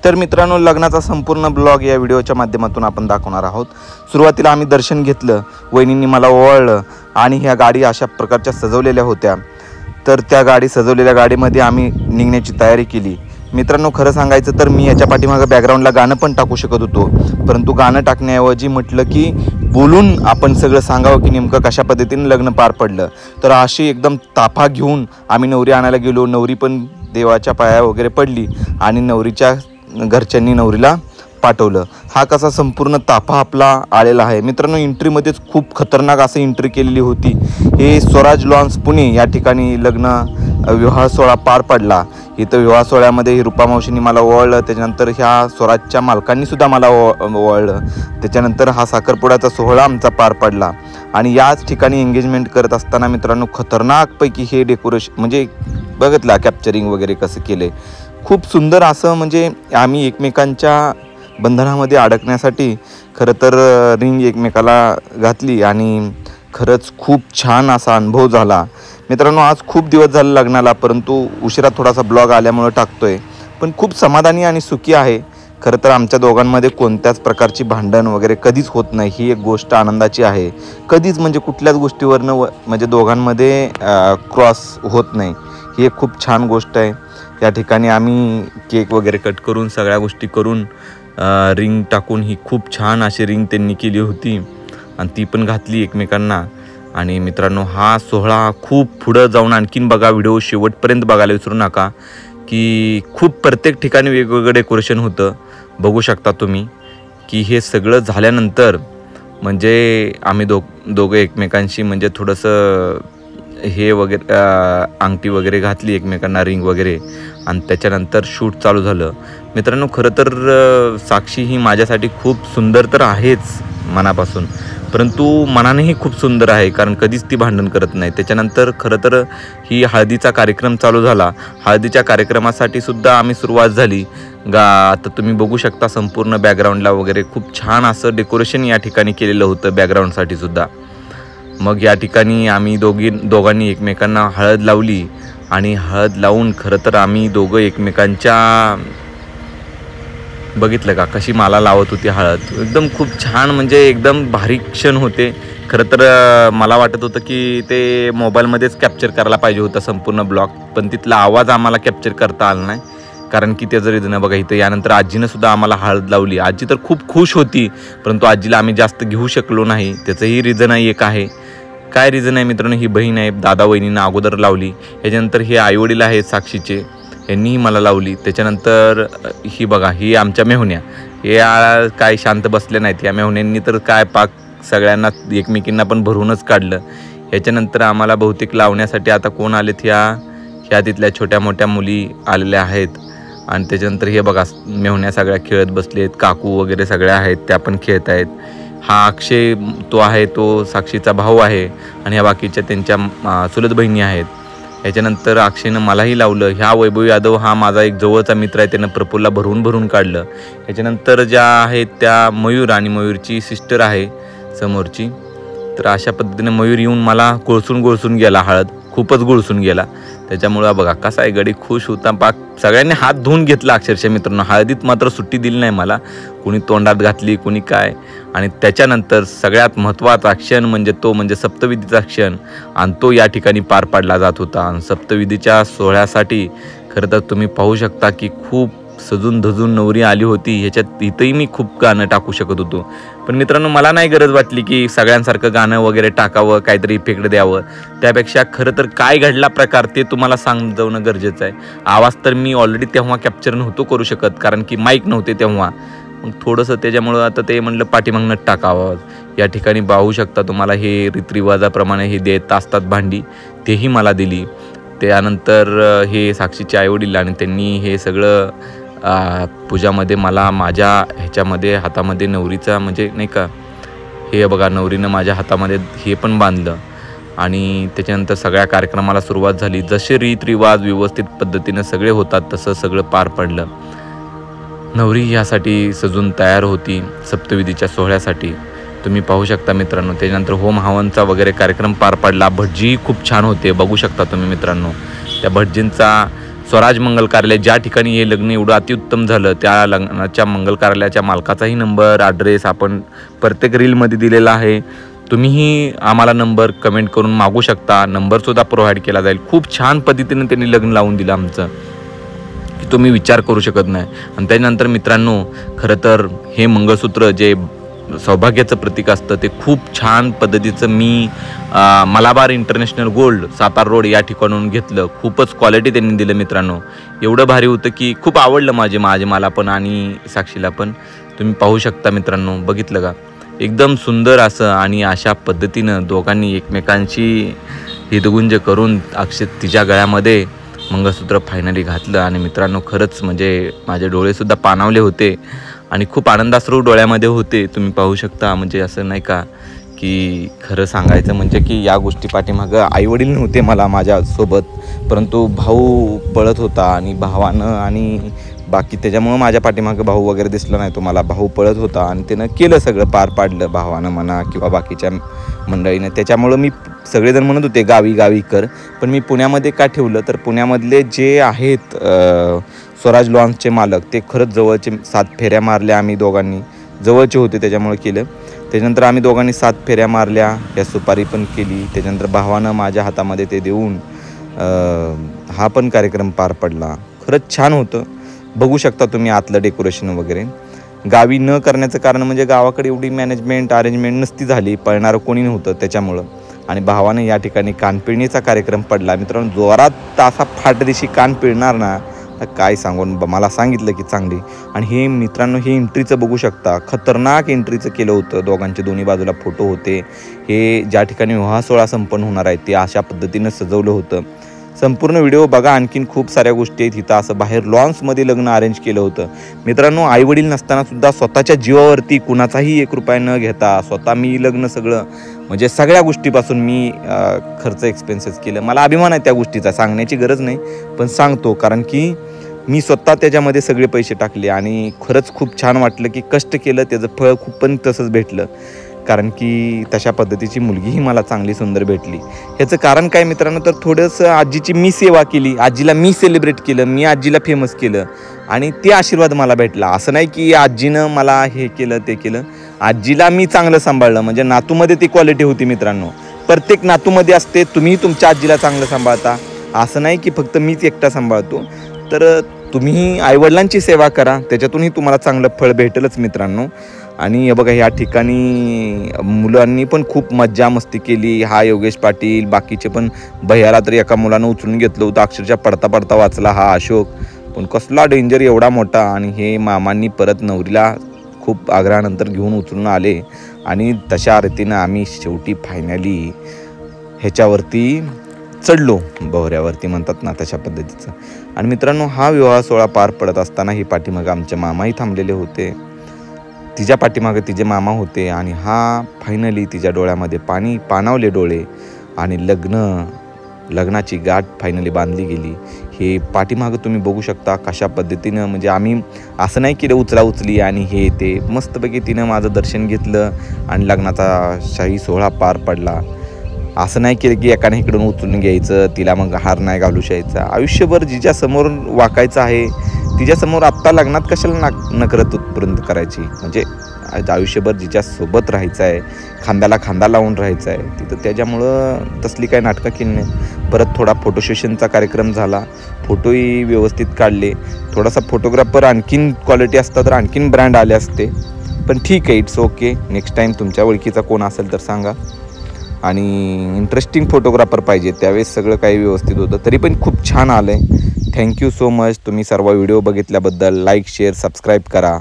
तर मित्रांनो, लग्नाचा संपूर्ण ब्लॉग या व्हिडिओच्या माध्यमातून आपण दाखवणार आहोत। सुरुवातीला आम्ही दर्शन घेतलं, वहिनींनी मला ओवाळलं आणि ह्या गाडी अशा प्रकारच्या सजवलेल्या होत्या। तर त्या गाडी सजवलेल्या गाडीमध्ये आम्ही निघण्याची तयारी केली। मित्रांनो, खरं सांगायचं तर मी याच्या पाठीमागे बॅकग्राऊंडला गाणं पण टाकू शकत होतो, परंतु गाणं टाकण्याऐवजी म्हटलं की बोलून आपण सगळं सांगावं की नेमकं कशा पद्धतीने लग्न पार पडलं। तर अशी एकदम ताफा घेऊन आम्ही नवरी आणायला गेलो। नवरी पण देवाच्या पाया वगैरे पडली आणि नवरीच्या घरच्यांनी नवरीला पाठवलं। हा कसा संपूर्ण ताफा आपला आलेला आहे। मित्रांनो, एंट्रीमध्येच खूप खतरनाक असं एंट्री केलेली होती। हे स्वराज लॉन्स पुणे या ठिकाणी लग्न विवाह सोहळा पार पडला। इथं विवाह सोहळ्यामध्ये ही रूपा मावशींनी मला ओवाळलं, त्याच्यानंतर ह्या स्वराजच्या मालकांनी सुद्धा मला ओवाळलं। त्याच्यानंतर हा साखरपुड्याचा सोहळा आमचा पार पडला आणि याच ठिकाणी एंगेजमेंट करत असताना मित्रांनो खतरनाकपैकी हे डेकोरेशन म्हणजे बघितला कॅप्चरिंग वगैरे कसं केले, खूप सुंदर असं। म्हणजे आम्ही एकमेकांच्या बंधनामध्ये अडकण्यासाठी खरं तर रिंग एकमेकाला घातली आणि खरंच खूप छान असा अनुभव झाला। मित्रांनो, आज खूप दिवस झाले लग्नाला, परंतु उशिरा थोडासा ब्लॉग आल्यामुळे टाकतोय, पण खूप समाधानी आणि सुखी आहे। खरं तर आमच्या दोघांमध्ये कोणत्याच प्रकारची भांडण वगैरे कधीच होत नाही, ही एक गोष्ट आनंदाची आहे। कधीच म्हणजे कुठल्याच गोष्टीवरनं म्हणजे दोघांमध्ये क्रॉस होत नाही, ही एक खूप छान गोष्ट आहे। या ठिकाणी आम्ही केक वगैरे कट करून सगळ्या गोष्टी करून रिंग टाकून ही खूप छान अशी रिंग त्यांनी केली होती आणि ती पण घातली एकमेकांना। आणि मित्रांनो, हा सोहळा खूप पुढं जाऊन आणखीन बघा, व्हिडिओ शेवटपर्यंत बघायला विसरू नका की खूप प्रत्येक ठिकाणी वेगवेगळं डेकोरेशन होतं। बघू शकता तुम्ही की हे सगळं झाल्यानंतर म्हणजे आम्ही दोघं एकमेकांशी म्हणजे थोडंसं हे वगैरे अंगठी वगैरे घातली एकमेकांना, रिंग वगैरे, आणि त्याच्यानंतर शूट चालू झालं। मित्रांनो, खरं तर साक्षी ही माझ्यासाठी खूप सुंदर तर आहेच मनापासून, परंतु मनानेही खूप सुंदर आहे, कारण कधीच ती भांडण करत नाही। त्याच्यानंतर खरं तर ही हळदीचा कार्यक्रम चालू झाला। हळदीच्या कार्यक्रमासाठी सुद्धा आम्ही सुरुवात झाली। आता तुम्ही बघू शकता संपूर्ण बॅकग्राऊंडला वगैरे खूप छान असं डेकोरेशन या ठिकाणी केलेलं होतं बॅकग्राऊंडसाठी सुद्धा। मग या ठिकाणी आम्ही दोघांनी एकमेकांना हळद लावली आणि हळद लावून खरं तर आम्ही दोघं एकमेकांच्या बघितलं का कशी मला लावत होती हळद, एकदम खूप छान, म्हणजे एकदम भारी क्षण होते। खरं तर मला वाटत होतं की ते मोबाईलमध्येच कॅप्चर करायला पाहिजे होतं संपूर्ण ब्लॉग, पण तिथला आवाज आम्हाला कॅप्चर करता आला नाही, कारण की त्याचं रिझन बघा इथं। यानंतर आजीनं सुद्धा आम्हाला हळद लावली। आजी तर खूप खुश होती, परंतु आजीला आम्ही जास्त घेऊ शकलो नाही, त्याचंही रिझन एक आहे। काय रिझन आहे मित्रांनो, ही बहीण आहे, दादा वहिनींना अगोदर लावली, याच्यानंतर हे आईवडील आहेत साक्षीचे, यांनीही मला लावली। त्याच्यानंतर ही बघा, ही आमच्या मेहुण्या, या काय शांत बसल्या नाहीत, या मेहुण्यांनी तर काय पाक सगळ्यांना एकमेकींना पण भरूनच काढलं। याच्यानंतर आम्हाला बहुतेक लावण्यासाठी आता कोण आलेत, ह्या तिथल्या छोट्या मोठ्या मुली आलेल्या आहेत। आणि त्याच्यानंतर हे बघा मेहुण्या सगळ्या खेळत बसलेत, काकू वगैरे सगळ्या आहेत त्या पण खेळत आहेत। हा अक्षय तो आहे, तो साक्षीचा भाऊ आहे, आणि ह्या बाकीच्या त्यांच्या चुलत बहिणी आहेत। याच्यानंतर अक्षयनं मलाही लावलं। ह्या वैभव यादव हा माझा एक जवळचा मित्र आहे, त्यानं प्रफुल्ला भरून काढलं। याच्यानंतर ज्या आहेत त्या मयूर आणि मयूरची सिस्टर आहे समोरची। तर अशा पद्धतीने मयूर येऊन मला गुळसून गेला, हळद खूपच गुळसून गेला। त्याच्यामुळं बघा कसा आहे, गडी खुश होता पाक, सगळ्यांनी हात धुवून घेतला अक्षरशः मित्रांनो। हळदीत मात्र सुट्टी दिली नाही मला, कोणी तोंडात घातली कोणी काय। आणि त्याच्यानंतर सगळ्यात महत्त्वाचा क्षण म्हणजे सप्तविधीचा क्षण, आणि तो या ठिकाणी पार पाडला जात होता। आणि सप्तविधीच्या सोहळ्यासाठी खरं तर तुम्ही पाहू शकता की खूप सजून धजून नवरी आली होती। ह्याच्यात इथंही मी खूप गाणं टाकू शकत होतो, पण मित्रांनो मला नाही गरज वाटली की सगळ्यांसारखं गाणं वगैरे टाकावं, काहीतरी इफेक्ट द्यावं। त्यापेक्षा खरं तर काय घडला प्रकार ते तुम्हाला समजावणं गरजेचं आहे। आवाज तर मी ऑलरेडी तेव्हा कॅप्चर नव्हतो करू शकत, कारण की माईक नव्हते तेव्हा, मग थोडंसं त्याच्यामुळं आता ते म्हणलं पाठीमागनं टाकावं। या ठिकाणी पाहू शकता तुम्हाला हे रीतिरिवाजाप्रमाणे हे देत असतात भांडी, तेही मला दिली। त्यानंतर हे साक्षीचे आईवडील आणि त्यांनी हे सगळं पूजामध्ये मला माझ्या ह्याच्यामध्ये हातामध्ये नवरीचा म्हणजे नाही का, हे बघा नवरीनं माझ्या हातामध्ये हे पण बांधलं। आणि त्याच्यानंतर सगळ्या कार्यक्रमाला सुरुवात झाली। जसे रीतरिवाज व्यवस्थित पद्धतीनं सगळे होतात तसं सगळं पार पडलं। नवरी यासाठी सजून तयार होती सप्तविधीच्या सोहळ्यासाठी, तुम्ही पाहू शकता मित्रांनो। त्याच्यानंतर होम हवनचा वगैरे कार्यक्रम पार पडला। भटजी खूप छान होते, बघू शकता तुम्ही मित्रांनो। त्या भटजींचा स्वराज मंगल कार्यालय ज्या ठिकाणी हे लग्न एवढं अतिउत्तम झालं त्या लग्नाच्या मंगल कार्यालयाच्या मालकाचाही नंबर ॲड्रेस आपण प्रत्येक रीलमध्ये दिलेला आहे. तुम्हीही आम्हाला नंबर कमेंट करून मागू शकता. नंबरसुद्धा प्रोव्हाइड केला जाईल. खूप छान पद्धतीने त्यांनी लग्न लावून दिलं आमचं की तुम्ही विचार करू शकत नाही. आणि त्यानंतर मित्रांनो खरं तर हे मंगळसूत्र जे सौभाग्याचं प्रतीक असतं ते खूप छान पद्धतीचं मी Malabar international gold Satara road या ठिकाणून घेतलं. खूपच क्वालिटी त्यांनी दिलं मित्रांनो. एवढं भारी होतं की खूप आवडलं मला पण आणि साक्षीला पण. तुम्ही पाहू शकता मित्रांनो, बघितलं का एकदम सुंदर असं. आणि अशा पद्धतीनं दोघांनी एकमेकांशी हितगुंज करून अक्षर तिच्या गळ्यामध्ये मंगळसूत्र फायनली घातलं. आणि मित्रांनो खरंच म्हणजे माझे डोळेसुद्धा पाणावले होते आणि खूप आनंदाश्रू डोळ्यामध्ये होते. तुम्ही पाहू शकता. म्हणजे असं नाही का की खरं सांगायचं म्हणजे की या गोष्टी पाठीमागं आईवडील नव्हते मला माझ्यासोबत, परंतु भाऊ पळत होता आणि भावानं आणि बाकी त्याच्यामुळं माझ्या पाठीमागं भाऊ वगैरे दिसला नाही तुम्हाला. भाऊ पळत होता आणि त्यानं केलं सगळं, पार पाडलं भावानं म्हणा किंवा बाकीच्या मंडळीनं. त्याच्यामुळं मी सगळेजण म्हणत होते गावी गावी कर, पण मी पुण्यामध्ये का ठेवलं तर पुण्यामधले जे आहेत स्वराज लॉन्सचे मालक ते खरंच जवळचे 7 फेऱ्या मारल्या आम्ही दोघांनी. जवळचे होते त्याच्यामुळे केलं. त्याच्यानंतर आम्ही दोघांनी 7 फेऱ्या मारल्या, या सुपारी पण केली. त्याच्यानंतर भावानं माझ्या हातामध्ये ते देऊन हा पण कार्यक्रम पार पडला. खरंच छान होतं. बघू शकता तुम्ही आतलं डेकोरेशन वगैरे. गावी न करण्याचं कारण म्हणजे गावाकडे एवढी मॅनेजमेंट अरेंजमेंट नसती झाली, पळणारं कोणी नव्हतं त्याच्यामुळं. आणि भावानं या ठिकाणी कानपिळणीचा कार्यक्रम पडला मित्रांनो. जोरात असा फाटदिशी कान पिळणार ना काय सांगून मला सांगितलं की चांगली. आणि हे मित्रांनो हे एंट्रीचं बघू शकता, खतरनाक एंट्रीचं केलं होतं. दोघांचे दोन्ही बाजूला फोटो होते. हे ज्या ठिकाणी विवाह सोहळा संपन्न होणार आहे ते अशा पद्धतीनं सजवलं होतं. संपूर्ण व्हिडिओ बघा. आणखीन खूप साऱ्या गोष्टी आहेत इथं. असं बाहेर लॉन्समध्ये लग्न अरेंज केलं होतं मित्रांनो. आईवडील नसताना सुद्धा स्वतःच्या जीवावरती कुणाचाही 1 रुपया न घेता स्वतः मी लग्न सगळं म्हणजे सगळ्या गोष्टीपासून मी खर्च एक्सपेन्सेस केलं. मला अभिमान आहे त्या गोष्टीचा, सांगण्याची गरज नाही पण सांगतो कारण की मी स्वतः त्याच्यामध्ये सगळे पैसे टाकले. आणि खरंच खूप छान वाटलं की कष्ट केलं त्याचं फळ खूप पण तसंच भेटलं. कारण की तशा पद्धतीची मुलगीही मला चांगली सुंदर भेटली. ह्याचं कारण काय मित्रांनो तर थोडंसं आजीची मी सेवा केली, आजीला मी सेलिब्रेट केलं, मी आजीला फेमस केलं आणि ते आशीर्वाद मला भेटला. असं नाही की आजीनं मला हे केलं ते केलं. आजीला मी चांगलं सांभाळलं. म्हणजे नातूमध्ये ती क्वालिटी होती मित्रांनो. प्रत्येक नातूमध्ये असते. तुम्ही तुमच्या आजीला चांगलं सांभाळता, असं नाही की फक्त मीच एकटा सांभाळतो. तर तुम्ही आईवडिलांची सेवा करा, त्याच्यातूनही तुम्हाला चांगलं फळ भेटेलच मित्रांनो. आणि हे बघा या ठिकाणी मुलांनी पण खूप मज्जा मस्ती केली. हा योगेश पाटील, बाकीचे पण. भैयाला तर एका मुलानं उचलून घेतलं होतं, अक्षरशः पडता पडता वाचला हा अशोक. पण कसला डेंजर एवढा मोठा. आणि हे मामांनी परत नवरीला खूप आग्रहानंतर घेऊन उचलून आले. आणि तशा रीतीनं आम्ही शेवटी फायनली ह्याच्यावरती चढलो, बोहऱ्यावरती म्हणतात ना तशा पद्धतीचं. आणि मित्रांनो हा विवाह सोहळा पार पडत असताना ही पाठीमागं आमचे मामाही थांबलेले होते. तिच्या पाठीमागं तिचे मामा होते. आणि हा फायनली तिच्या डोळ्यामध्ये पाणी पाणावले डोळे. आणि लग्नाची गाठ फायनली बांधली गेली. हे पाठीमागं तुम्ही बघू शकता कशा पद्धतीनं. म्हणजे आम्ही असं नाही केलं उचला उचली आणि हे ते. मस्तपैकी तिनं माझं दर्शन घेतलं आणि लग्नाचा शाही सोहळा पार पडला. असं नाही केलं की एकाने इकडून उचलून घ्यायचं, तिला मग हार नाही घालू शायचा. आयुष्यभर जिच्यासमोर वाकायचं आहे तिच्यासमोर आत्ता लग्नात कशाला नकरतपर्यंत करायची. म्हणजे आयुष्यभर जिच्यासोबत राहायचं आहे, खांद्याला खांदा लावून राहायचं आहे तिथं. त्याच्यामुळं तसली काही नाटकं केली नाही. परत थोडा फोटो सेशनचा कार्यक्रम झाला. फोटोही व्यवस्थित काढले. थोडासा फोटोग्राफर आणखीन क्वालिटी असता तर आणखीन ब्रँड आले असते. पण ठीक आहे, इट्स ओके. नेक्स्ट टाईम तुमच्या ओळखीचा कोण असेल तर सांगा. आणि इंटरेस्टिंग फोटोग्राफर पाहिजे, त्यावेळेस सगळं काही व्यवस्थित होतं. तरी पण खूप छान आलं आहे. Thank you so much. तुम्ही सर्व व्हिडिओ बघितल्याबद्दल. लाईक शेअर सबस्क्राईब करा.